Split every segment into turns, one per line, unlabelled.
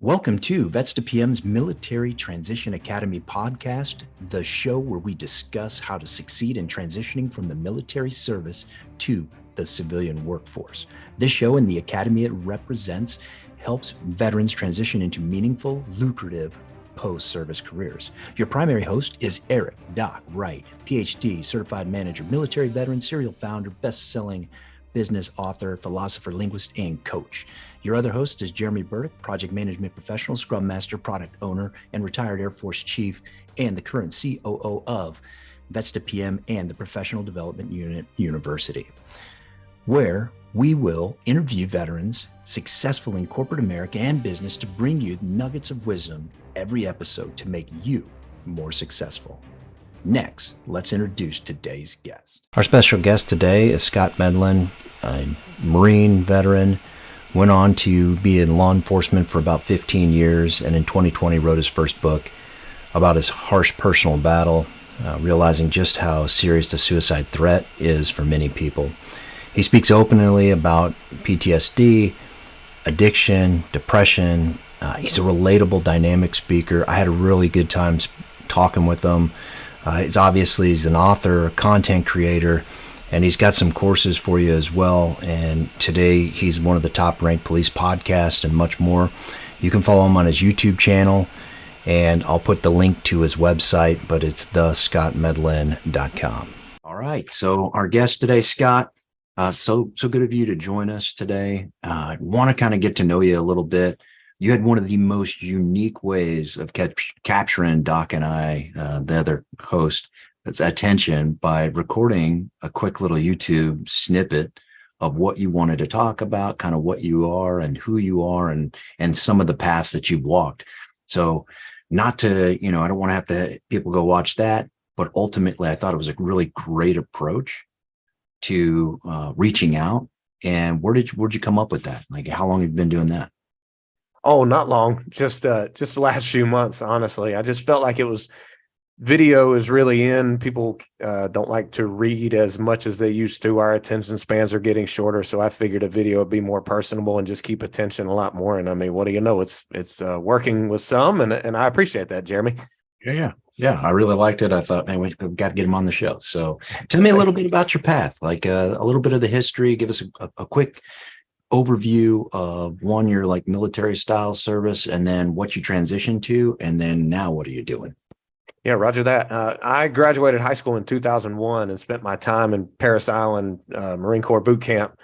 Welcome to Vets to PM's Military Transition Academy podcast, the show where we discuss how to succeed in transitioning from the military service to the civilian workforce. This show and the academy it represents helps veterans transition into meaningful, lucrative post-service careers. Your primary host is Eric Doc Wright, PhD, certified manager, military veteran, serial founder, best-selling business author, philosopher, linguist, and coach. Your other host is Jeremy Burdick, project management professional, scrum master, product owner, and retired Air Force chief, and the current COO of Vets to PM and the Professional Development Unit University, where we will interview veterans successful in corporate America and business to bring you nuggets of wisdom every episode to make you more successful. Next, let's introduce today's guest. Our special guest today is Scott Medlin, a Marine veteran, went on to be in law enforcement for about 15 years, and in 2020 wrote his first book about his harsh personal battle, realizing just how serious the suicide threat is for many people. He speaks openly about PTSD, addiction, depression. He's a relatable, dynamic speaker. I had a really good time talking with him. He's an author, content creator, and he's got some courses for you as well. And today he's one of the top ranked police podcasts and much more. You can follow him on his YouTube channel, and I'll put the link to his website, but it's thescottmedlin.com. All right. So our guest today, Scott, so good of you to join us today. I want to kind of get to know you a little bit. You had one of the most unique ways of capturing Doc and I, the other host, that's attention by recording a quick little YouTube snippet of what you wanted to talk about, kind of what you are and who you are and some of the paths that you've walked. So not to, I don't want to have to people go watch that, but ultimately I thought it was a really great approach to reaching out. And where'd you come up with that? Like, how long have you been doing that?
Oh, not long. Just the last few months, honestly. I just felt like video is really in. People don't like to read as much as they used to. Our attention spans are getting shorter. So I figured a video would be more personable and just keep attention a lot more. And I mean, what do you know? It's working with some, and I appreciate that, Jeremy.
Yeah. I really liked it. I thought, man, we've got to get him on the show. So tell me a little bit about your path, like a little bit of the history. Give us a quick overview of your like military style service, and then what you transitioned to, and then now what are you doing?
Yeah, roger that. I graduated high school in 2001 and spent my time in Parris Island Marine Corps boot camp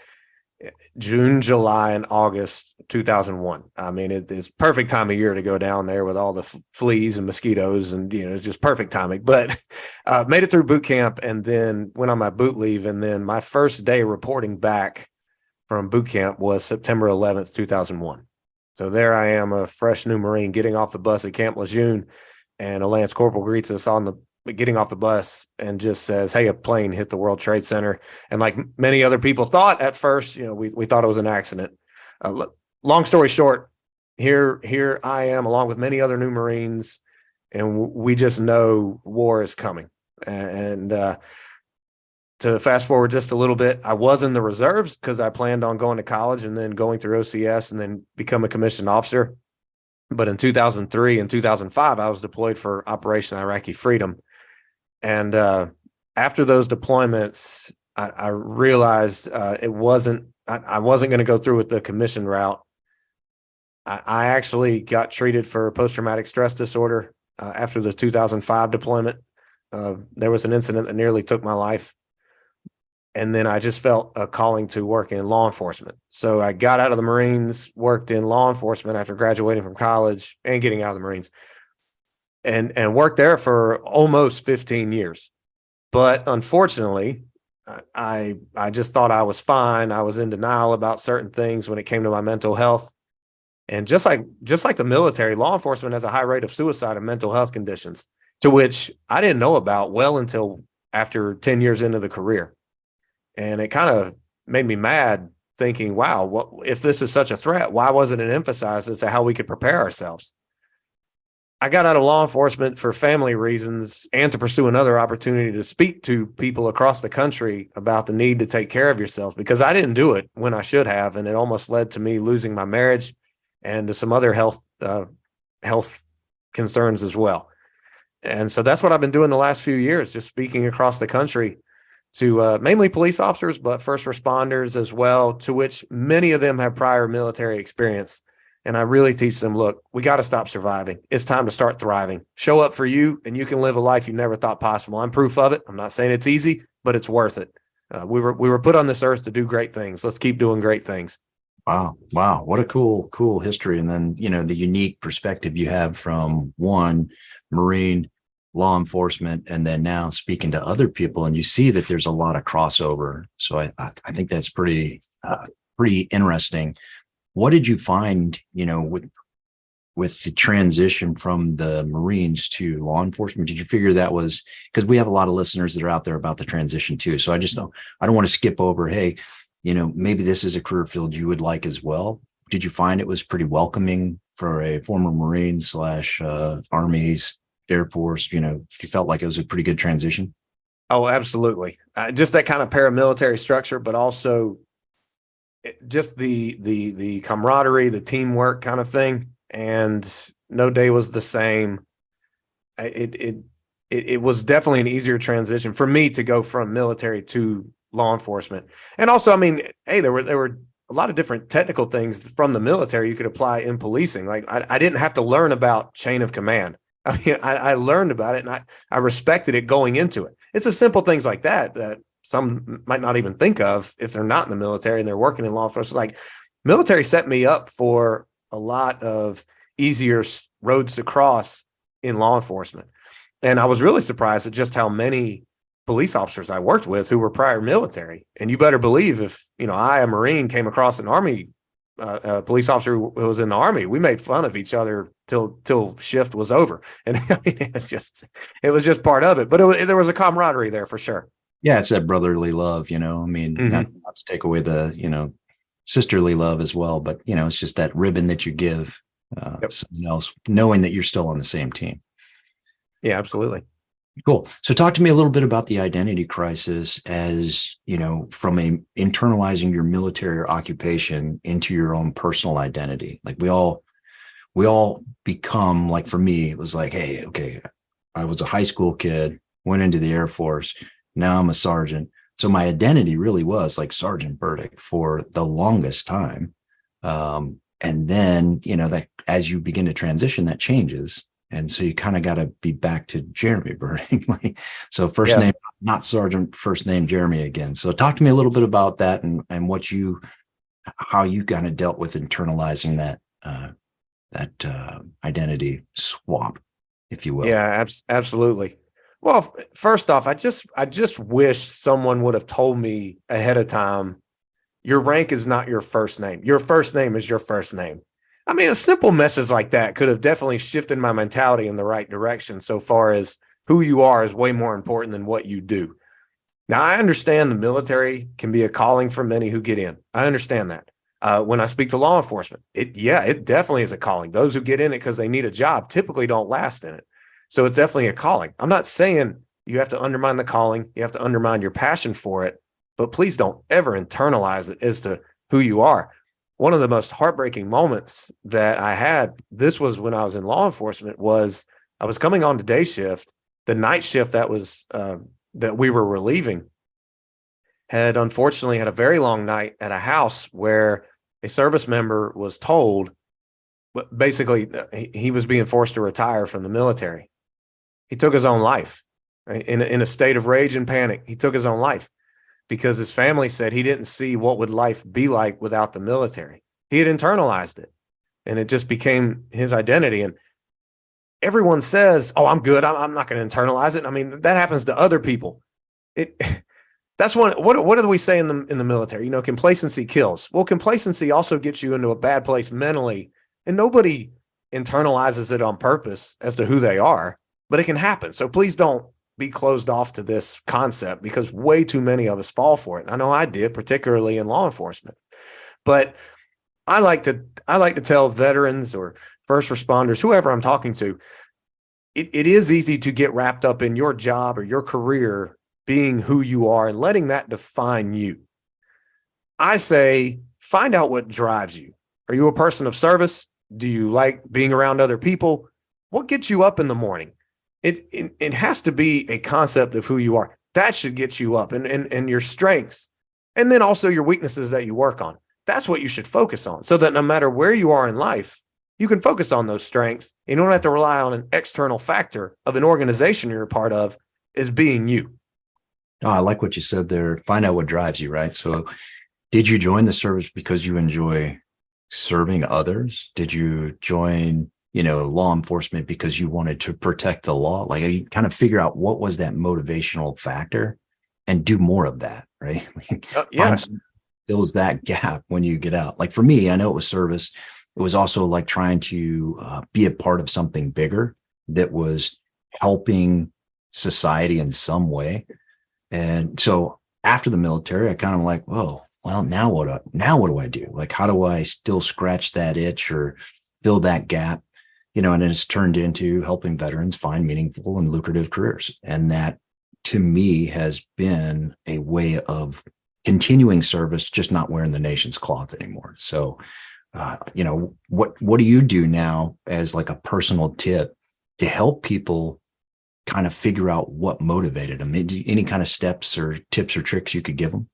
June, July, and August 2001. I mean, it's perfect time of year to go down there with all the fleas and mosquitoes, and it's just perfect timing. But made it through boot camp and then went on my boot leave, and then my first day reporting back from boot camp was September 11th, 2001. So there I am, a fresh new Marine, getting off the bus at Camp Lejeune, and a Lance Corporal greets us getting off the bus and just says, "Hey, a plane hit the World Trade Center." And like many other people thought at first, we thought it was an accident. Long story short, here I am along with many other new Marines, and we just know war is coming. And to fast forward just a little bit, I was in the reserves because I planned on going to college and then going through OCS and then become a commissioned officer. But in 2003 and 2005, I was deployed for Operation Iraqi Freedom. And after those deployments, I realized I wasn't going to go through with the commission route. I actually got treated for post-traumatic stress disorder after the 2005 deployment. There was an incident that nearly took my life. And then I just felt a calling to work in law enforcement. So I got out of the Marines, worked in law enforcement after graduating from college and getting out of the Marines, and worked there for almost 15 years. But unfortunately, I just thought I was fine. I was in denial about certain things when it came to my mental health. And just like the military, law enforcement has a high rate of suicide and mental health conditions, to which I didn't know about well until after 10 years into the career. And it kind of made me mad, thinking, wow, what if this is such a threat? Why wasn't it emphasized as to how we could prepare ourselves? I got out of law enforcement for family reasons and to pursue another opportunity to speak to people across the country about the need to take care of yourself, because I didn't do it when I should have. And it almost led to me losing my marriage and to some other health health concerns as well. And so that's what I've been doing the last few years, just speaking across the country to mainly police officers, but first responders as well, to which many of them have prior military experience. And I really teach them, look, we got to stop surviving. It's time to start thriving. Show up for you, and you can live a life you never thought possible. I'm proof of it. I'm not saying it's easy, but it's worth it. We were put on this earth to do great things. Let's keep doing great things.
Wow. Wow. What a cool history. And then, the unique perspective you have from one Marine law enforcement, and then now speaking to other people, and you see that there's a lot of crossover. So I think that's pretty interesting. What did you find, with the transition from the Marines to law enforcement? Did you figure that was, because we have a lot of listeners that are out there about the transition too. So I don't want to skip over, hey, maybe this is a career field you would like as well. Did you find it was pretty welcoming for a former Marine / Army's Air Force? You felt like it was a pretty good transition?
Oh, absolutely. Just that kind of paramilitary structure, but also just the camaraderie, the teamwork kind of thing. And no day was the same. It was definitely an easier transition for me to go from military to law enforcement. And also, I mean, hey, there were a lot of different technical things from the military you could apply in policing. Like I didn't have to learn about chain of command. I mean, I learned about it, and I respected it going into it. It's the simple things like that some might not even think of if they're not in the military and they're working in law enforcement. Like, military set me up for a lot of easier roads to cross in law enforcement. And I was really surprised at just how many police officers I worked with who were prior military. And you better believe if, I, a Marine, came across an Army police officer who was in the Army, we made fun of each other till shift was over. And I mean, it was just part of it, but there was a camaraderie there for sure.
Yeah. It's that brotherly love, I mean, not to take away the, sisterly love as well, but, it's just that ribbon that you give someone else, knowing that you're still on the same team.
Yeah, absolutely.
Cool. So talk to me a little bit about the identity crisis as, from internalizing your military occupation into your own personal identity. Like we all become, like, for me, it was like, hey, okay, I was a high school kid, went into the Air Force. Now I'm a sergeant. So my identity really was like Sergeant Burdick for the longest time. And then, that as you begin to transition, that changes. And so you kind of got to be back to Jeremy Burdick. So first name, not Sergeant, first name Jeremy again. So talk to me a little bit about that and how you kind of dealt with internalizing that identity swap, if you will.
Yeah, absolutely. Well, first off, I just wish someone would have told me ahead of time, your rank is not your first name. Your first name is your first name. I mean, a simple message like that could have definitely shifted my mentality in the right direction, so far as who you are is way more important than what you do. Now, I understand the military can be a calling for many who get in. I understand that. When I speak to law enforcement, it definitely is a calling. Those who get in it because they need a job typically don't last in it. So it's definitely a calling. I'm not saying you have to undermine the calling. You have to undermine your passion for it, but please don't ever internalize it as to who you are. One of the most heartbreaking moments that I had, this was when I was in law enforcement, was I was coming on to day shift. The night shift that we were relieving had unfortunately had a very long night at a house where a service member was told, basically, he was being forced to retire from the military. He took his own life in a state of rage and panic. He took his own life because his family said he didn't see what would life be like without the military. He had internalized it, and it just became his identity. And everyone says, "Oh, I'm good. I'm not going to internalize it." I mean, that happens to other people. That's one. What do we say in the military? Complacency kills. Well, complacency also gets you into a bad place mentally, and nobody internalizes it on purpose as to who they are. But it can happen. So please don't be closed off to this concept, because way too many of us fall for it. I know I did, particularly in law enforcement. But I like to tell veterans or first responders, whoever I'm talking to, it is easy to get wrapped up in your job or your career being who you are and letting that define you. I say, find out what drives you. Are you a person of service? Do you like being around other people? What gets you up in the morning? It has to be a concept of who you are. That should get you up, and your strengths, and then also your weaknesses that you work on. That's what you should focus on, so that no matter where you are in life, you can focus on those strengths. You don't have to rely on an external factor of an organization you're a part of as being you.
Oh, I like what you said there. Find out what drives you, right? So did you join the service because you enjoy serving others? Did you join, law enforcement because you wanted to protect the law? Like, you kind of figure out what was that motivational factor and do more of that, right?
Yeah.
Find some, fills that gap when you get out. Like for me, I know it was service. It was also like trying to be a part of something bigger that was helping society in some way. And so after the military, I kind of like, whoa, well, now what do I do? Like, how do I still scratch that itch or fill that gap? And it's turned into helping veterans find meaningful and lucrative careers. And that to me has been a way of continuing service, just not wearing the nation's cloth anymore. So, what do you do now as like a personal tip to help people kind of figure out what motivated them? Any kind of steps or tips or tricks you could give them?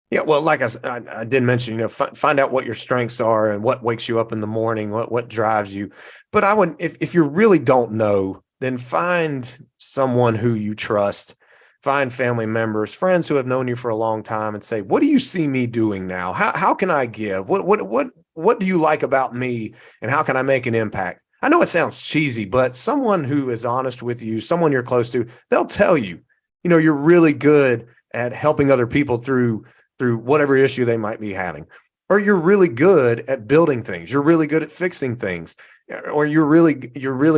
Yeah, well, like I did mention, find out what your strengths are and what wakes you up in the morning, what drives you. But I would, if you really don't know, then find someone who you trust, find family members, friends who have known you for a long time, and say, "What do you see me doing now? How can I give? What do you like about me, and how can I make an impact?" I know it sounds cheesy, but someone who is honest with you, someone you're close to, they'll tell you, you're really good at helping other people through whatever issue they might be having, or you're really good at building things, you're really good at fixing things, or you're really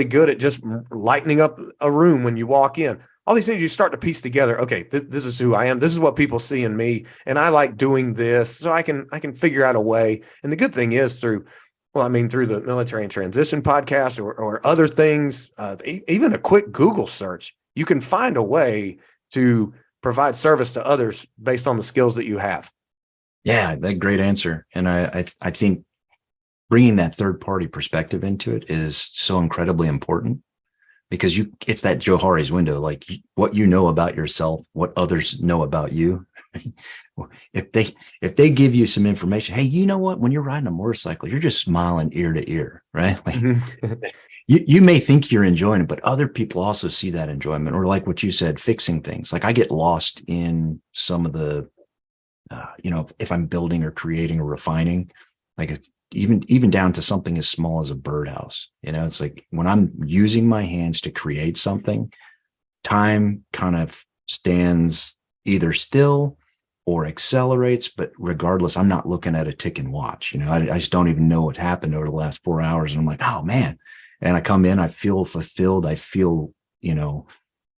good at just lightening up a room when you walk in. All these things you start to piece together. Okay, this is who I am. This is what people see in me, and I like doing this, so I can figure out a way. And the good thing is through the military and transition podcast or other things, even a quick Google search, you can find a way to provide service to others based on the skills that you have.
Yeah, that great answer. And I think bringing that third party perspective into it is so incredibly important, because it's that Johari's window, like what you know about yourself, what others know about you. If they give you some information, hey, you know what? When you're riding a motorcycle, you're just smiling ear to ear, right? Like, you may think you're enjoying it, but other people also see that enjoyment. Or like what you said, fixing things. Like I get lost in some of the, if I'm building or creating or refining, like it's even down to something as small as a birdhouse. It's like when I'm using my hands to create something, time kind of stands either still or accelerates, but regardless, I'm not looking at a ticking watch. I just don't even know what happened over the last 4 hours. And I'm like, oh man. And I come in, I feel fulfilled. I feel,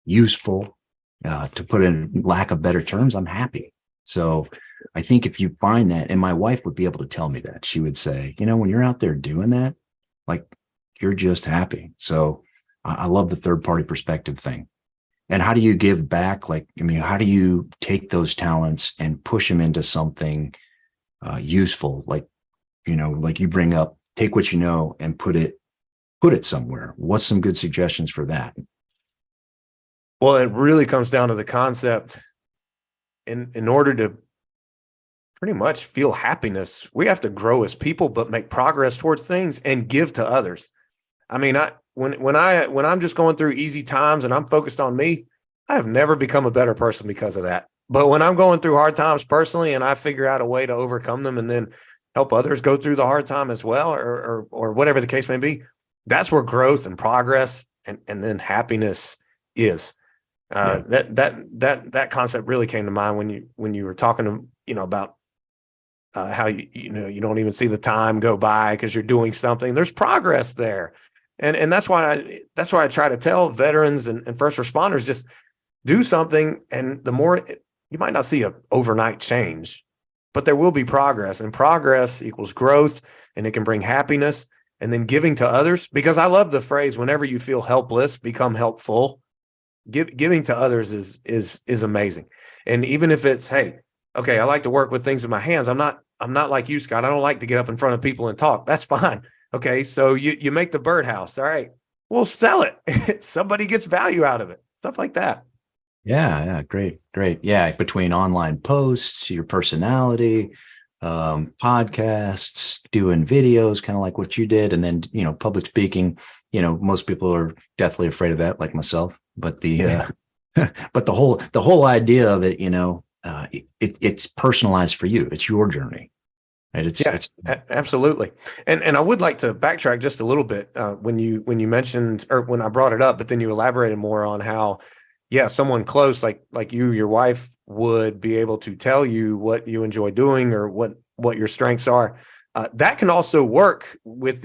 useful, to put in lack of better terms. I'm happy. So I think if you find that, and my wife would be able to tell me that, she would say, when you're out there doing that, like you're just happy. So I love the third party perspective thing. And how do you give back? Like, how do you take those talents and push them into something useful? Like, like you bring up, take what you know and put it somewhere. What's some good suggestions for that?
Well, it really comes down to the concept. In order to pretty much feel happiness, we have to grow as people, but make progress towards things and give to others. I mean, when I'm just going through easy times and I'm focused on me, I have never become a better person because of that. But when I'm going through hard times personally and I figure out a way to overcome them and then help others go through the hard time as well, or whatever the case may be, that's where growth and progress and then happiness is. That concept really came to mind when you were talking about how you don't even see the time go by because you're doing something. There's progress there, and that's why I try to tell veterans and first responders, just do something, and the more you might not see a overnight change, but there will be progress, and progress equals growth, and it can bring happiness, and then giving to others. Because I love the phrase, whenever you feel helpless, become helpful. Giving to others is amazing. And even if it's, hey, Okay, I like to work with things in my hands. I'm not like you, Scott. I don't like to get up in front of people and talk. That's fine. Okay, so you make the birdhouse. All right. Well, sell it. Somebody gets value out of it. Stuff like that.
Yeah, great. Yeah, between online posts, your personality, podcasts, doing videos, kind of like what you did, and then public speaking. Most people are deathly afraid of that, like myself. But but the whole idea of it, it's personalized for you. It's your journey, right?
Yeah, absolutely. And I would like to backtrack just a little bit when you mentioned, or when I brought it up, but then you elaborated more on how, yeah, someone close like you, your wife, would be able to tell you what you enjoy doing or what your strengths are. That can also work with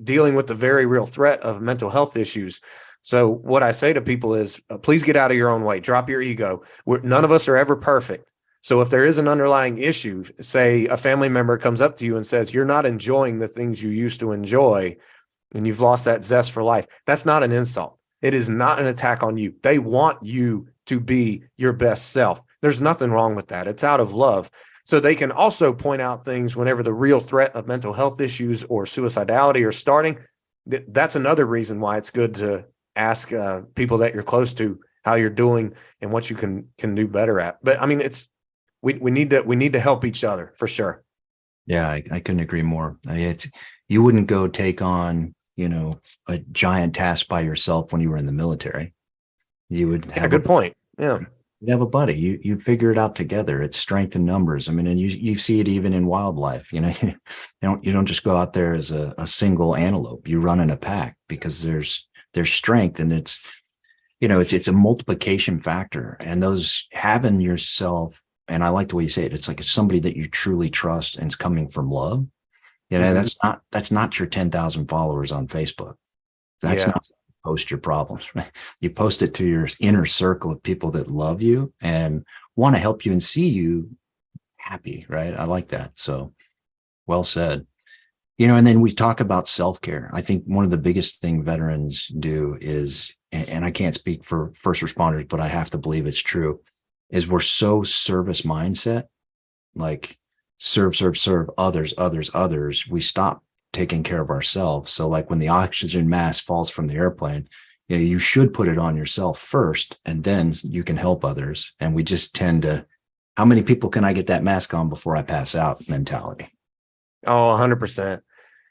dealing with the very real threat of mental health issues. So what I say to people is, please get out of your own way, drop your ego. None of us are ever perfect. So if there is an underlying issue, say a family member comes up to you and says, you're not enjoying the things you used to enjoy and you've lost that zest for life, that's not an insult. It is not an attack on you. They want you to be your best self. There's nothing wrong with that. It's out of love. So they can also point out things whenever the real threat of mental health issues or suicidality are starting. That's another reason why it's good to ask people that you're close to how you're doing and what you can do better at. But I mean, we need to help each other for sure.
Yeah, I couldn't agree more. You wouldn't go take on, a giant task by yourself when you were in the military. You would
Yeah,
have
good point. Yeah.
you'd have a buddy. You figure it out together. It's strength in numbers. I mean, and you see it even in wildlife. You don't just go out there as a single antelope. You run in a pack because there's strength, and it's a multiplication factor. And those having yourself, and I like the way you say it. It's like it's somebody that you truly trust and it's coming from love.
Mhm.
That's not your 10,000 followers on Facebook. That's
Yeah.
not post your problems, right? You post it to your inner circle of people that love you and want to help you and see you happy, right? I like that. So well said. And then we talk about self-care. I think one of the biggest thing veterans do is, and I can't speak for first responders, but I have to believe it's true, is we're so service mindset, like serve others, we stop taking care of ourselves. So like when the oxygen mask falls from the airplane, you should put it on yourself first, and then you can help others. And we just tend to, how many people can I get that mask on before I pass out mentality?
Oh, 100%.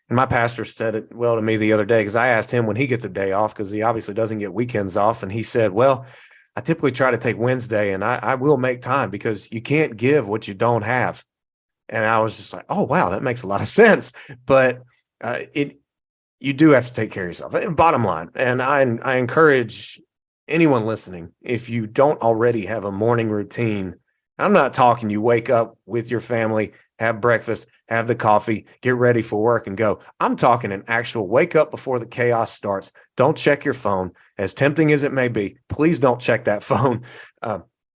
And my pastor said it well to me the other day, because I asked him when he gets a day off, because he obviously doesn't get weekends off. And he said, well, I typically try to take Wednesday, and I will make time, because you can't give what you don't have. And I was just like, oh, wow, that makes a lot of sense. But you do have to take care of yourself. Bottom line. And I encourage anyone listening, if you don't already have a morning routine, I'm not talking you wake up with your family, have breakfast, have the coffee, get ready for work and go. I'm talking an actual wake up before the chaos starts. Don't check your phone. As tempting as it may be, please don't check that phone.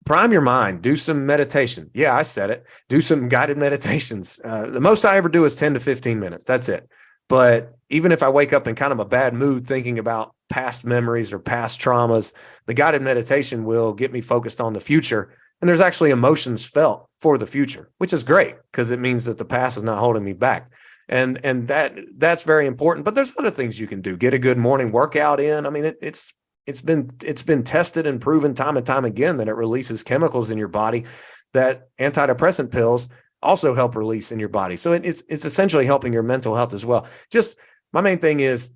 Prime your mind. Do some meditation. Yeah, I said it. Do some guided meditations. The most I ever do is 10 to 15 minutes. That's it. But even if I wake up in kind of a bad mood thinking about past memories or past traumas, the guided meditation will get me focused on the future. And there's actually emotions felt for the future, which is great, because it means that the past is not holding me back. And that's very important. But there's other things you can do. Get a good morning workout in. I mean, it's been tested and proven time and time again that it releases chemicals in your body that antidepressant pills also help release in your body. So it's essentially helping your mental health as well. Just my main thing is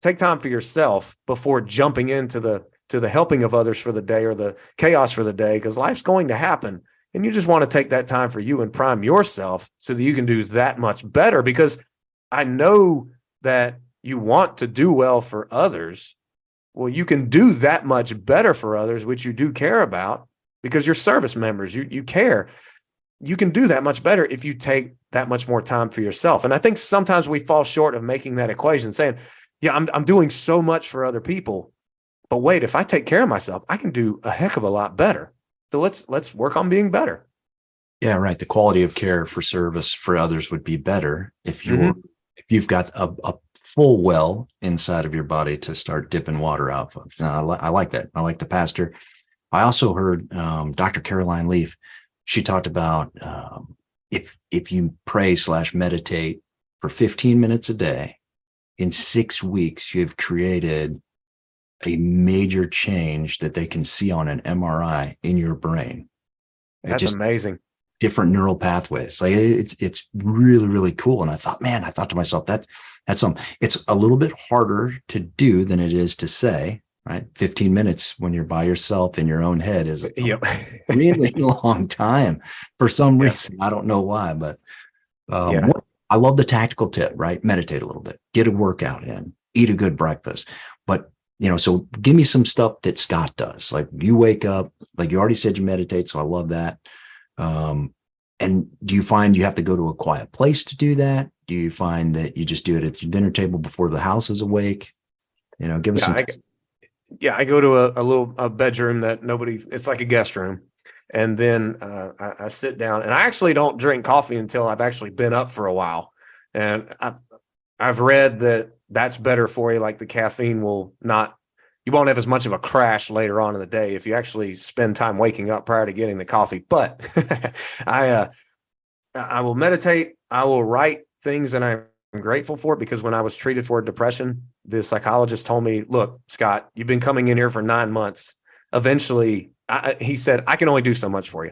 take time for yourself before jumping into the helping of others for the day or the chaos for the day, because life's going to happen. And you just want to take that time for you and prime yourself so that you can do that much better, because I know that you want to do well for others. Well, you can do that much better for others, which you do care about, because you're service members. You care. You can do that much better if you take that much more time for yourself. And I think sometimes we fall short of making that equation, saying, yeah, I'm doing so much for other people, but wait, if I take care of myself, I can do a heck of a lot better. So let's work on being better.
Yeah, right. The quality of care for service for others would be better if you've got a full well inside of your body to start dipping water out of. I like that. I like the pastor. I also heard Dr. Caroline Leaf she talked about if you pray / meditate for 15 minutes a day, in 6 weeks, you've created a major change that they can see on an MRI in your brain. It
That's
just
amazing.
different neural pathways. Like it's really, really cool. And I thought to myself, that's something. It's a little bit harder to do than it is to say, right? 15 minutes when you're by yourself in your own head is a
Yep.
really long time for some
Yeah.
reason. I don't know why, but
Yeah.
I love the tactical tip, right? Meditate a little bit, get a workout in, eat a good breakfast. But, so give me some stuff that Scott does. Like you wake up, like you already said you meditate. So I love that. And do you find you have to go to a quiet place to do that? Do you find that you just do it at your dinner table before the house is awake? Give us
Yeah.
some.
I go to a bedroom that it's like a guest room. And then I sit down, and I actually don't drink coffee until I've actually been up for a while. And I've read that that's better for you. Like the caffeine you won't have as much of a crash later on in the day if you actually spend time waking up prior to getting the coffee. But I will meditate. I will write things that I'm grateful for, because when I was treated for depression, the psychologist told me, look, Scott, you've been coming in here for 9 months. Eventually, he said, I can only do so much for you.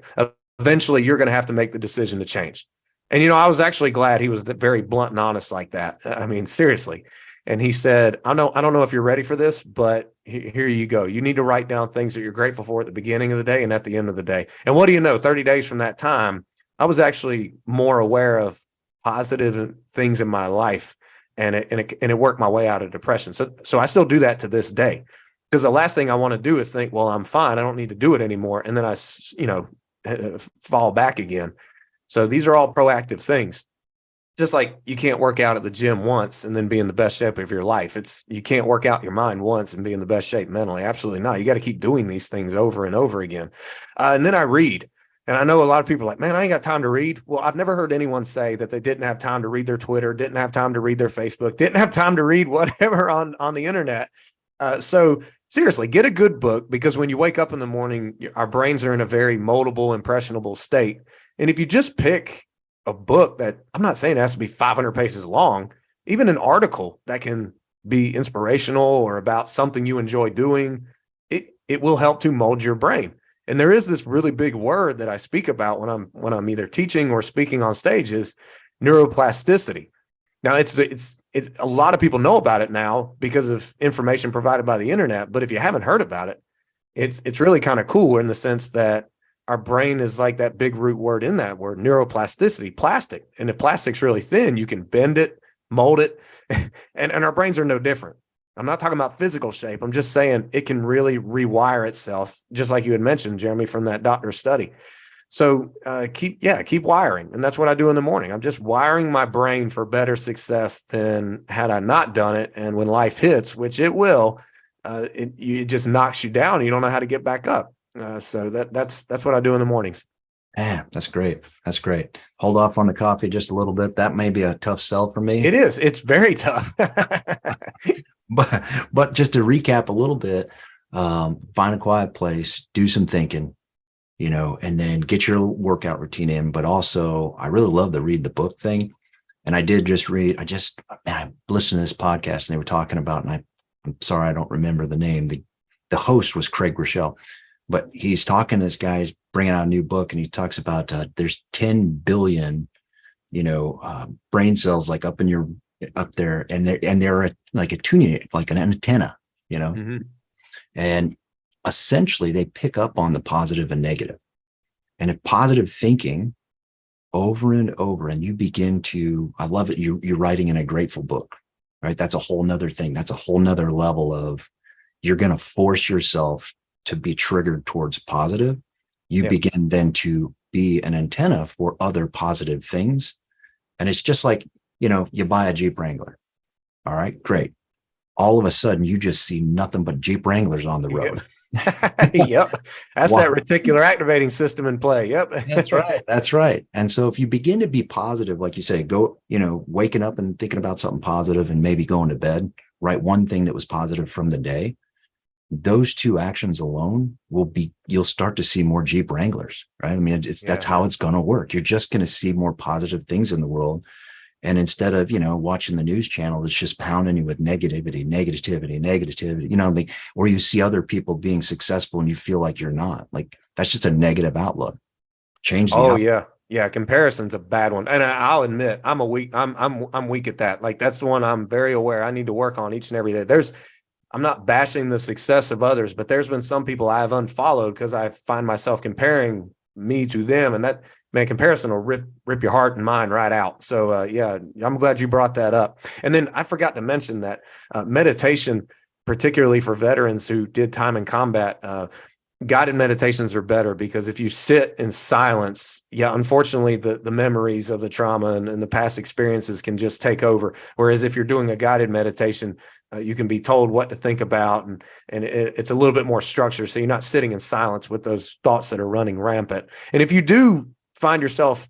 Eventually, you're going to have to make the decision to change. And, I was actually glad he was very blunt and honest like that. I mean, seriously. And he said, I don't know if you're ready for this, but here you go. You need to write down things that you're grateful for at the beginning of the day and at the end of the day. And what do you know? 30 days from that time, I was actually more aware of positive things in my life, and it worked my way out of depression. So I still do that to this day, because the last thing I want to do is think, well, I'm fine, I don't need to do it anymore, and then I fall back again. So these are all proactive things. Just like you can't work out at the gym once and then be in the best shape of your life. You can't work out your mind once and be in the best shape mentally. Absolutely not. You got to keep doing these things over and over again. And then I read. And I know a lot of people are like, man, I ain't got time to read. Well, I've never heard anyone say that they didn't have time to read their Twitter, didn't have time to read their Facebook, didn't have time to read whatever on the internet. So seriously, get a good book, because when you wake up in the morning, our brains are in a very moldable, impressionable state. And if you just pick a book that, I'm not saying it has to be 500 pages long, even an article that can be inspirational or about something you enjoy doing, it will help to mold your brain. And there is this really big word that I speak about when I'm either teaching or speaking on stage, is neuroplasticity. Now it's a lot of people know about it now because of information provided by the internet. But if you haven't heard about it, it's really kind of cool, in the sense that our brain is like that big root word in that word, neuroplasticity, plastic. And if plastic's really thin, you can bend it, mold it, and our brains are no different. I'm not talking about physical shape. I'm just saying it can really rewire itself, just like you had mentioned, Jeremy, from that doctor's study. So keep wiring. And that's what I do in the morning. I'm just wiring my brain for better success than had I not done it. And when life hits, which it will, it just knocks you down. You don't know how to get back up. So that's what I do in the mornings.
Yeah, that's great. That's great. Hold off on the coffee just a little bit. That may be a tough sell for me.
It is. It's very tough.
But just to recap a little bit, find a quiet place, do some thinking, and then get your workout routine in. But also, I really love the read the book thing. And I did just read, I listened to this podcast and they were talking about, and I'm sorry, I don't remember the name. The host was Craig Rochelle, but he's talking, this guy's bringing out a new book, and he talks about there's 10 billion, brain cells like up there, and they're like a tuning, like an antenna,
Mm-hmm.
and essentially they pick up on the positive and negative. And if positive thinking over and over, and you begin to, I love it, you're writing in a grateful book, right? That's a whole nother thing. That's a whole nother level of, you're going to force yourself to be triggered towards positive. You begin then to be an antenna for other positive things. And it's just like, you buy a Jeep Wrangler. All right, great. All of a sudden you just see nothing but Jeep Wranglers on the road.
Yep. That's that reticular activating system in play. Yep.
That's right. That's right. And so if you begin to be positive, like you say, go, waking up and thinking about something positive, and maybe going to bed, write one thing that was positive from the day, those two actions alone you'll start to see more Jeep Wranglers, right? I mean, that's how it's going to work. You're just going to see more positive things in the world. And instead of, watching the news channel that's just pounding you with negativity, or you see other people being successful and you feel like you're not, like, that's just a negative outlook. Change the outlook.
Yeah. Comparison's a bad one. And I'll admit I'm weak at that. Like, that's the one I'm very aware I need to work on each and every day. I'm not bashing the success of others, but there's been some people I have unfollowed because I find myself comparing me to them, and that, man, comparison will rip your heart and mind right out. So I'm glad you brought that up. And then I forgot to mention that meditation, particularly for veterans who did time in combat, guided meditations are better, because if you sit in silence, unfortunately the memories of the trauma and the past experiences can just take over. Whereas if you're doing a guided meditation, you can be told what to think about, and it's a little bit more structured. So you're not sitting in silence with those thoughts that are running rampant. And if you do find yourself,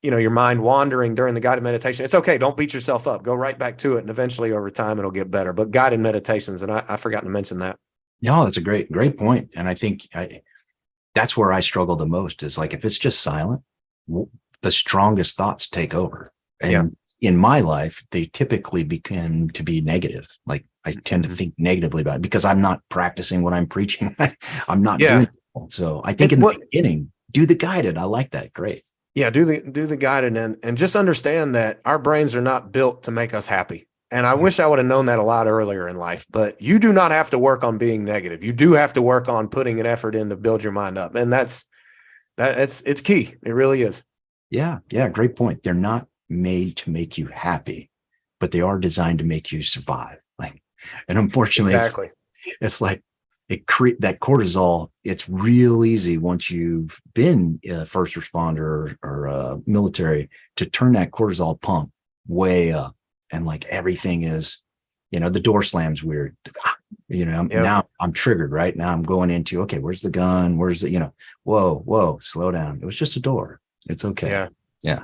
your mind wandering during the guided meditation, it's okay. Don't beat yourself up. Go right back to it. And eventually over time, it'll get better. But guided meditations, and I forgot to mention that.
No, that's a great point. And I think that's where I struggle the most, is like, if it's just silent, the strongest thoughts take over. And in my life, they typically begin to be negative. Like, I tend to think negatively about it because I'm not practicing what I'm preaching. I'm not doing it. So I think in the beginning, do the guided. I like that. Great.
Yeah, do the guided, and just understand that our brains are not built to make us happy. And I wish I would have known that a lot earlier in life, but you do not have to work on being negative. You do have to work on putting an effort in to build your mind up. And it's key. It really is.
Yeah. Yeah. Great point. They're not made to make you happy, but they are designed to make you survive. And unfortunately, it's like that cortisol. It's real easy once you've been a first responder or military to turn that cortisol pump way up. And like, everything is, the door slams weird, now I'm triggered, right? Now I'm going into, okay, where's the gun? Where's the, whoa, slow down. It was just a door. It's okay. Yeah.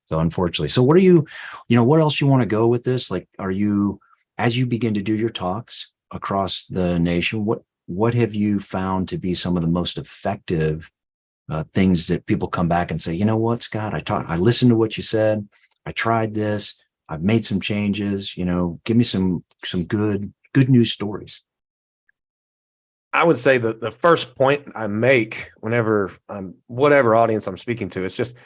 So unfortunately, so what are you, what else you want to go with this? Like, are you, as you begin to do your talks across the nation, what have you found to be some of the most effective things that people come back and say, you know what, Scott, I listened to what you said. I tried this. I've made some changes, give me some good news stories.
I would say that the first point I make whenever whatever audience I'm speaking to, it's just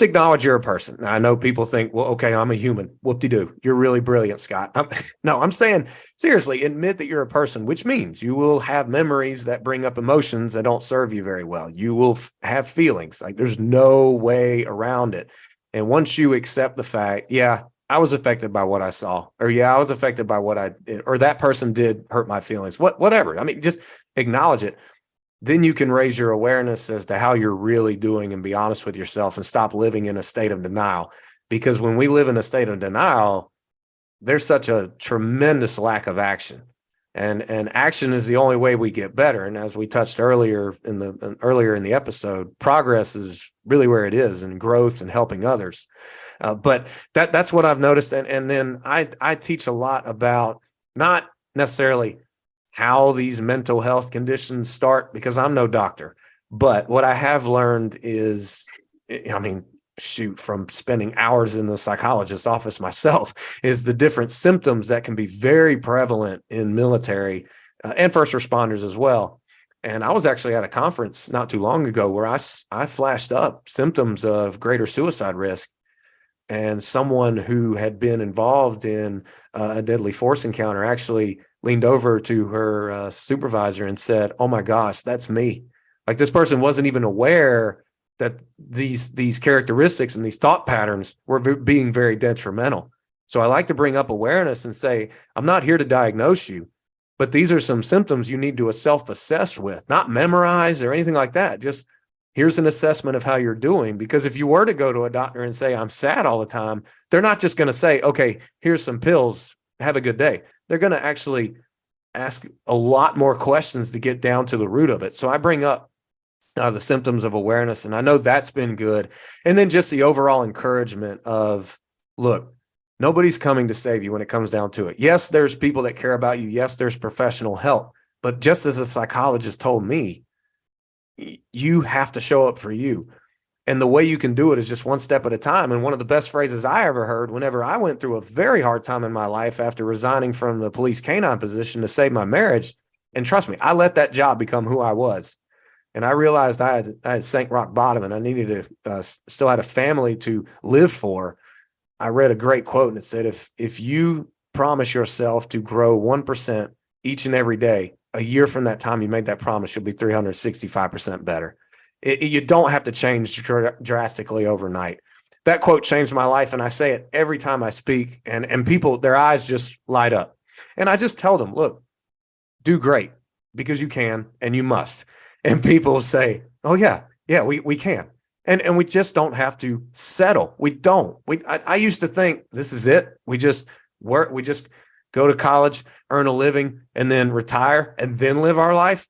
acknowledge you're a person. Now, I know people think, well, okay, I'm a human. Whoop-de-doo. You're really brilliant, Scott. I'm saying, seriously, admit that you're a person, which means you will have memories that bring up emotions that don't serve you very well. You will have feelings. Like, there's no way around it. And once you accept the fact, I was affected by what I saw, or I was affected by what I did, or that person did hurt my feelings, whatever. I mean, just acknowledge it. Then you can raise your awareness as to how you're really doing and be honest with yourself and stop living in a state of denial. Because when we live in a state of denial, there's such a tremendous lack of action. And action is the only way we get better. And as we touched earlier in the episode, progress is really where it is, and growth and helping others. But that's what I've noticed. And then I teach a lot about not necessarily how these mental health conditions start, because I'm no doctor. But what I have learned is, from spending hours in the psychologist's office myself, is the different symptoms that can be very prevalent in military and first responders as well. And I was actually at a conference not too long ago where I flashed up symptoms of greater suicide risk. And someone who had been involved in a deadly force encounter actually leaned over to her supervisor and said, "Oh my gosh, that's me." Like, this person wasn't even aware that these characteristics and these thought patterns were being very detrimental. So I like to bring up awareness and say, I'm not here to diagnose you, but these are some symptoms you need to self-assess with, not memorize or anything like that. Just, here's an assessment of how you're doing. Because if you were to go to a doctor and say, I'm sad all the time, they're not just going to say, okay, here's some pills, have a good day. They're going to actually ask a lot more questions to get down to the root of it. So I bring up the symptoms of awareness, and I know that's been good. And then just the overall encouragement of, look, nobody's coming to save you when it comes down to it. Yes, there's people that care about you. Yes, there's professional help, But just as a psychologist told me, you have to show up for you. And the way you can do it is just one step at a time. And one of the best phrases I ever heard whenever I went through a very hard time in my life after resigning from the police canine position to save my marriage. And trust me, I let that job become who I was. And I realized I had sank rock bottom and I needed to still had a family to live for. I read a great quote and it said, if you promise yourself to grow 1% each and every day, a year from that time you made that promise, you'll be 365% better. You don't have to change drastically overnight. That quote changed my life, and I say it every time I speak, and people, their eyes just light up. And I just tell them, look, do great because you can and you must. And people say, oh, yeah, we can. And we just don't have to settle. We don't. I used to think this is it. We just work. We just go to college, earn a living, and then retire and then live our life.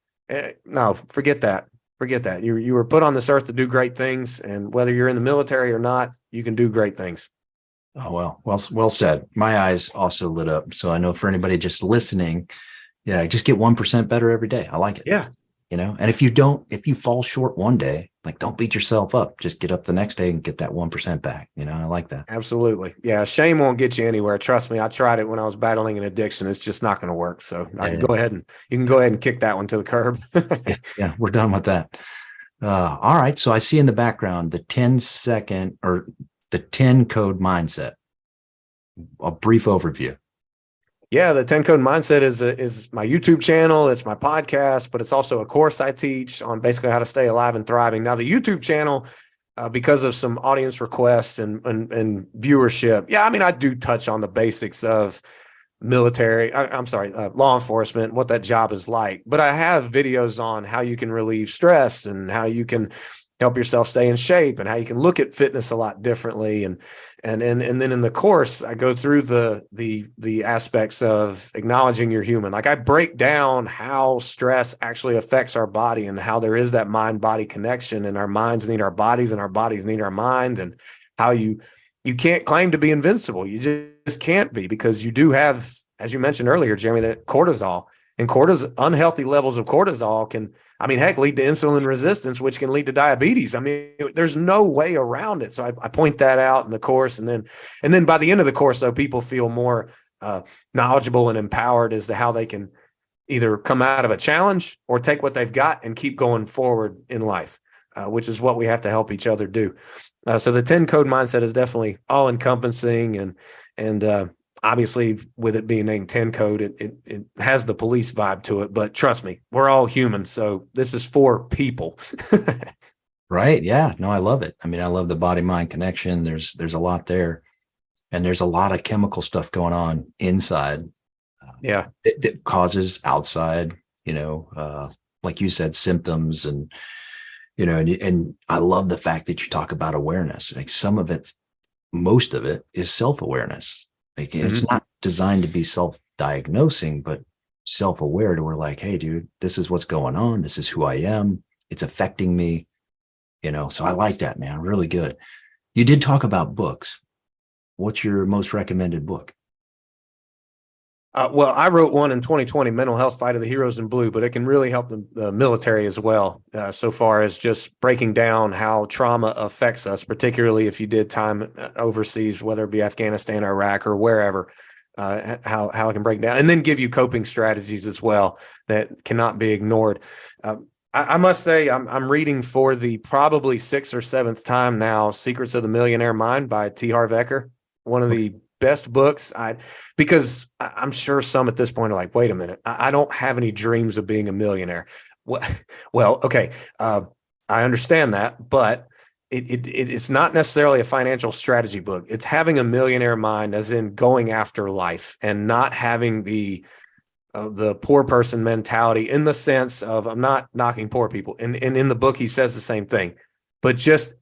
No, forget that. Forget that. You were put on this earth to do great things. And whether you're in the military or not, you can do great things.
Oh, well said. My eyes also lit up. So I know for anybody just listening, yeah, just get 1% better every day. I like it.
Yeah.
And if you fall short one day, like, don't beat yourself up. Just get up the next day and get that 1% back. I like that.
Absolutely. Yeah. Shame won't get you anywhere. Trust me. I tried it when I was battling an addiction. It's just not going to work. So I can go ahead and you can go ahead and kick that one to the curb.
Yeah, we're done with that. All right. So I see in the background the 10-second or the 10 code mindset. A brief overview.
Yeah, the 10 Code Mindset is my YouTube channel. It's my podcast, but it's also a course I teach on basically how to stay alive and thriving. Now, the YouTube channel, because of some audience requests and viewership, yeah, I mean, I do touch on the basics of military, law enforcement, what that job is like. But I have videos on how you can relieve stress and how you can help yourself stay in shape and how you can look at fitness a lot differently. And then in the course, I go through the aspects of acknowledging you're human. Like I break down how stress actually affects our body and how there is that mind-body connection, and our minds need our bodies and our bodies need our mind, and how you can't claim to be invincible. You just can't be, because you do have, as you mentioned earlier, Jeremy, that cortisol, and unhealthy levels of cortisol can, heck, lead to insulin resistance, which can lead to diabetes. There's no way around it. So I point that out in the course. And then by the end of the course, though, people feel more knowledgeable and empowered as to how they can either come out of a challenge or take what they've got and keep going forward in life, which is what we have to help each other do. So the 10 code mindset is definitely all encompassing, and obviously, with it being named 10 code, it has the police vibe to it. But trust me, we're all human. So this is for people.
Right. Yeah. No, I love it. I love the body-mind connection. There's a lot there. And there's a lot of chemical stuff going on inside.
Yeah.
That causes outside, like you said, symptoms. And, and I love the fact that you talk about awareness. Like some of it, most of it is self-awareness. Like it's not designed to be self-diagnosing, but self-aware to where like, hey, dude, this is what's going on. This is who I am. It's affecting me, so I like that, man. Really good. You did talk about books. What's your most recommended book?
Well, I wrote one in 2020, Mental Health Fight of the Heroes in Blue, but it can really help the military as well, so far as just breaking down how trauma affects us, particularly if you did time overseas, whether it be Afghanistan, Iraq, or wherever, how it can break down, and then give you coping strategies as well that cannot be ignored. I must say, I'm reading for the probably 6th or 7th time now, Secrets of the Millionaire Mind by T. Harv Eker, one of the best books. Because I'm sure some at this point are like, wait a minute, I don't have any dreams of being a millionaire. Well, okay. I understand that, but it's not necessarily a financial strategy book. It's having a millionaire mind, as in going after life and not having the poor person mentality, in the sense of, I'm not knocking poor people. And in the book, he says the same thing, but just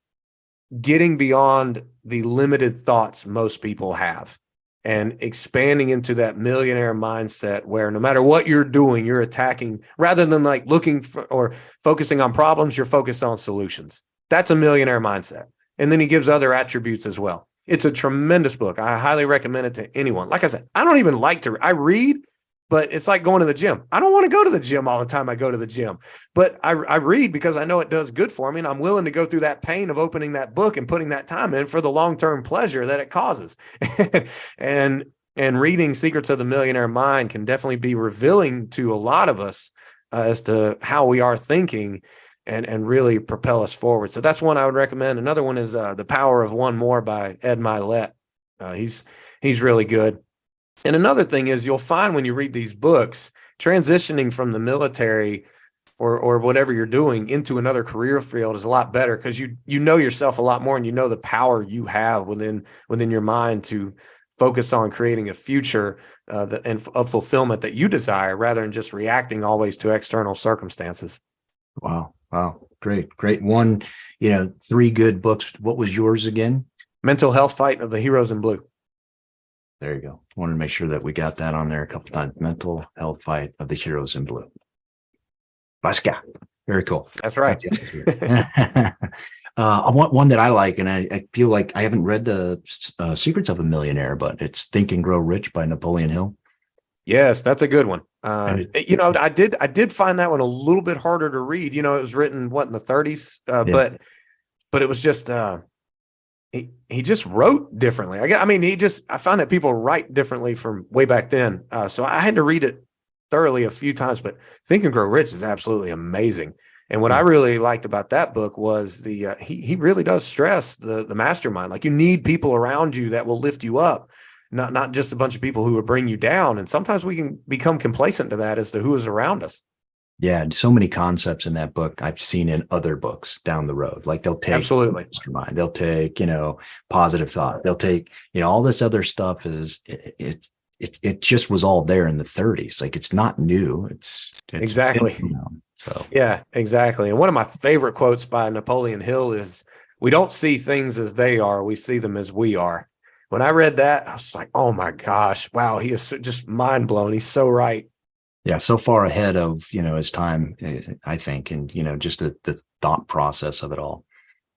getting beyond the limited thoughts most people have and expanding into that millionaire mindset where no matter what you're doing, you're attacking, rather than like looking for or focusing on problems, you're focused on solutions. That's a millionaire mindset. And then he gives other attributes as well. It's a tremendous book. I highly recommend it to anyone. Like I said, I don't even like to, I read, But it's like going to the gym. I don't want to go to the gym all the time I go to the gym, but I read because I know it does good for me. And I'm willing to go through that pain of opening that book and putting that time in for the long-term pleasure that it causes. and reading Secrets of the Millionaire Mind can definitely be revealing to a lot of us as to how we are thinking and really propel us forward. So that's one I would recommend. Another one is The Power of One More by Ed Milet. He's really good. And another thing is you'll find when you read these books, transitioning from the military or whatever you're doing into another career field is a lot better because you know yourself a lot more and you know the power you have within your mind to focus on creating a future and of fulfillment that you desire rather than just reacting always to external circumstances.
Wow. Great. One, 3 good books. What was yours again?
Mental Health Fight of the Heroes in Blue.
There you go. Wanted to make sure that we got that on there a couple times. Mental Health Fight of the Heroes in Blue. Vasca. Very cool.
That's right.
I want one that I like, and I feel like I haven't read the Secrets of a Millionaire, but it's Think and Grow Rich by Napoleon Hill.
Yes, that's a good one. I did find that one a little bit harder to read. It was written in the 30s, but it was just he just wrote differently. I found that people write differently from way back then. So I had to read it thoroughly a few times, but Think and Grow Rich is absolutely amazing. And what I really liked about that book was he really does stress the mastermind. Like you need people around you that will lift you up, not just a bunch of people who will bring you down. And sometimes we can become complacent to that as to who is around us.
Yeah, so many concepts in that book I've seen in other books down the road. Like they'll take
absolutely
mastermind, they'll take, positive thought, they'll take, all this other stuff it just was all there in the 30s. Like it's not new. It's
exactly.
So
yeah, exactly. And one of my favorite quotes by Napoleon Hill is, "We don't see things as they are, we see them as we are." When I read that, I was like, oh my gosh, wow, he is just mind blown. He's so right.
Yeah, so far ahead of his time, I think, and just the thought process of it all.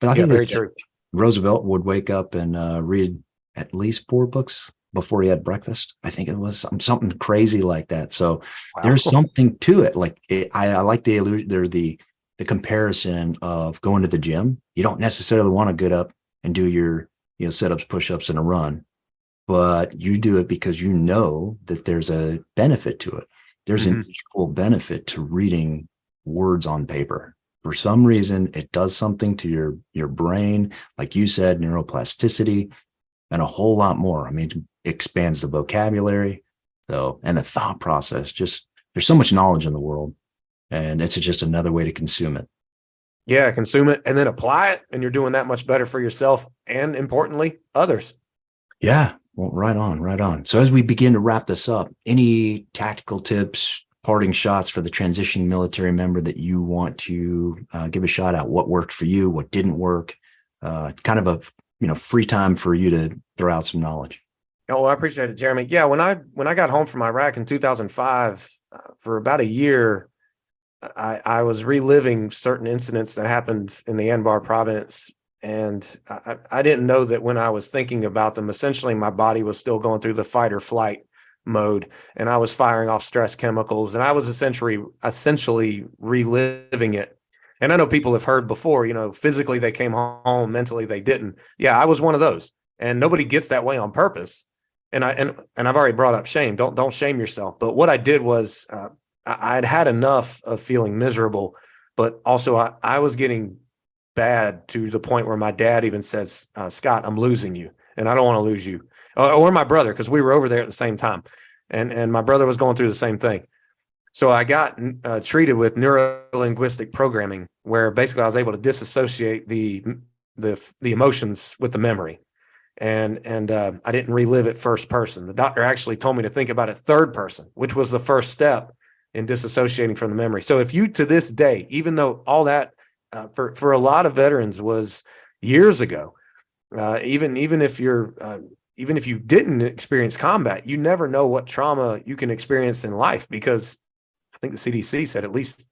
But I think
very true.
Roosevelt would wake up and read at least 4 books before he had breakfast. I think it was something crazy like that. So there's something to it. Like I like the comparison of going to the gym. You don't necessarily want to get up and do your sit-ups, push-ups, and a run, but you do it because you know that there's a benefit to it. There's an equal benefit to reading words on paper. For some reason, it does something to your brain, like you said, neuroplasticity, and a whole lot more. I mean, it expands the vocabulary, and the thought process. Just there's so much knowledge in the world, and it's just another way to consume it.
Yeah, consume it and then apply it, and you're doing that much better for yourself and, importantly, others.
Yeah. Well, right on. So as we begin to wrap this up, any tactical tips, parting shots for the transitioning military member that you want to give a shot at? What worked for you? What didn't work? Kind of a free time for you to throw out some knowledge.
Oh, I appreciate it, Jeremy. Yeah, when I got home from Iraq in 2005, for about a year, I was reliving certain incidents that happened in the Anbar province. And I didn't know that when I was thinking about them, essentially my body was still going through the fight or flight mode, and I was firing off stress chemicals, and I was essentially reliving it. And I know people have heard before, physically they came home, mentally they didn't. Yeah, I was one of those, and nobody gets that way on purpose. And I've already brought up shame. Don't shame yourself. But what I did was I'd had enough of feeling miserable, but also I was getting bad to the point where my dad even says, Scott, I'm losing you, and I don't want to lose you, or my brother, because we were over there at the same time, and my brother was going through the same thing. So I got treated with neuro-linguistic programming, where basically I was able to disassociate the emotions with the memory, and I didn't relive it first person. The doctor actually told me to think about it third person, which was the first step in disassociating from the memory. So if you, to this day, even though all that for a lot of veterans was years ago, even if you didn't experience combat, you never know what trauma you can experience in life, because I think the CDC said at least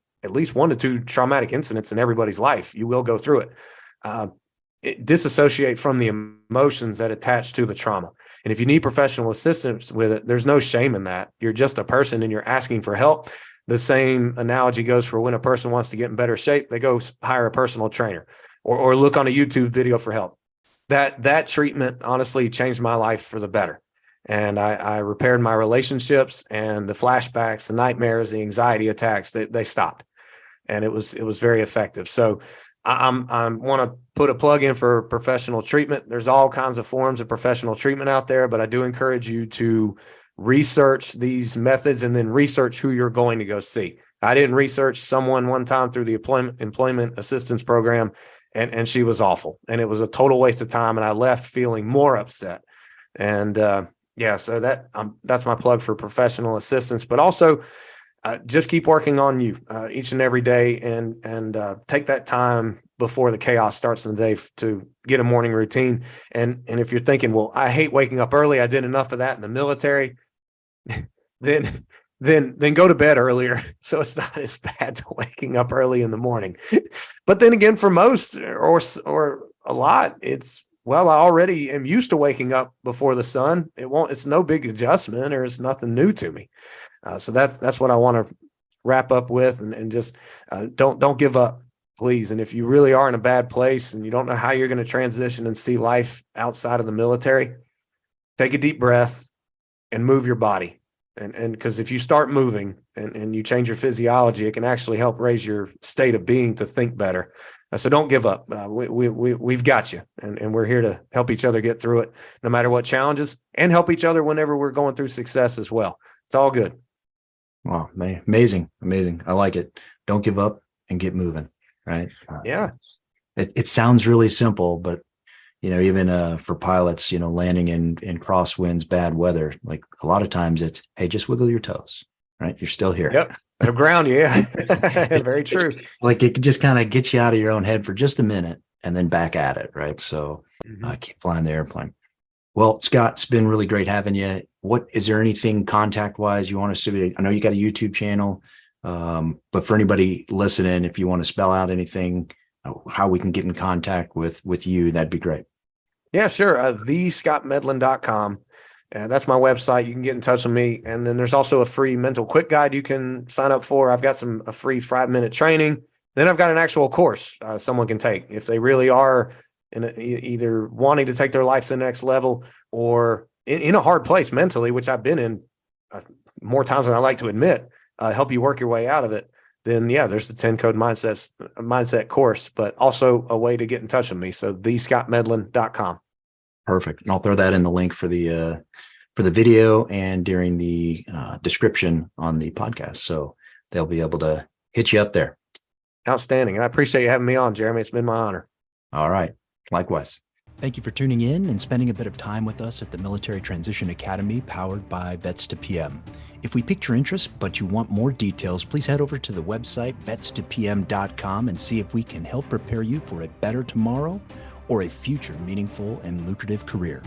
1 to 2 traumatic incidents in everybody's life. You will go through it. Disassociate from the emotions that attach to the trauma. And if you need professional assistance with it, there's no shame in that. You're just a person and you're asking for help. The same analogy goes for when a person wants to get in better shape, they go hire a personal trainer or look on a YouTube video for help. That treatment honestly changed my life for the better. And I repaired my relationships, and the flashbacks, the nightmares, the anxiety attacks, they stopped. And it was very effective. So I want to put a plug in for professional treatment. There's all kinds of forms of professional treatment out there, but I do encourage you to research these methods and then research who you're going to go see. I didn't research someone one time through the employment assistance program, and she was awful, and it was a total waste of time. And I left feeling more upset. And so that's my plug for professional assistance, but also just keep working on you each and every day, and take that time before the chaos starts in the day to get a morning routine. And if you're thinking, well, I hate waking up early, I did enough of that in the military, then go to bed earlier, so it's not as bad to waking up early in the morning. But then again, for most or a lot, it's, well, I already am used to waking up before the sun. It's no big adjustment, or it's nothing new to me. So that's what I want to wrap up with, and just don't give up, please. And if you really are in a bad place and you don't know how you're going to transition and see life outside of the military, take a deep breath and move your body. And because if you start moving and you change your physiology, it can actually help raise your state of being to think better. So don't give up. We've got you, and we're here to help each other get through it, no matter what challenges, and help each other whenever we're going through success as well. It's all good.
Wow, man, amazing. I like it. Don't give up and get moving. Right?
Yeah.
It sounds really simple, but even for pilots, landing in crosswinds, bad weather, like a lot of times it's, hey, just wiggle your toes, right? You're still here.
Yep. It'll ground you. Yeah. Very true.
Like it can just kind of get you out of your own head for just a minute and then back at it. Right. So keep flying the airplane. Well, Scott, it's been really great having you. Is there anything contact wise you want us to do? I know you got a YouTube channel, but for anybody listening, if you want to spell out anything, how we can get in contact with you, that'd be great.
Yeah, sure. thescottmedlin.com. That's my website. You can get in touch with me. And then there's also a free mental quick guide you can sign up for. I've got a free 5-minute training. Then I've got an actual course someone can take if they really are either wanting to take their life to the next level or in a hard place mentally, which I've been in more times than I like to admit, help you work your way out of it. Then there's the 10 code mindset course, but also a way to get in touch with me. So thescottmedlin.com.
Perfect. And I'll throw that in the link for the video and during the description on the podcast. So they'll be able to hit you up there.
Outstanding. And I appreciate you having me on, Jeremy. It's been my honor.
All right. Likewise. Thank you for tuning in and spending a bit of time with us at the Military Transition Academy, powered by Vets to PM. If we piqued your interest, but you want more details, please head over to the website, vets2pm.com, and see if we can help prepare you for a better tomorrow or a future meaningful and lucrative career.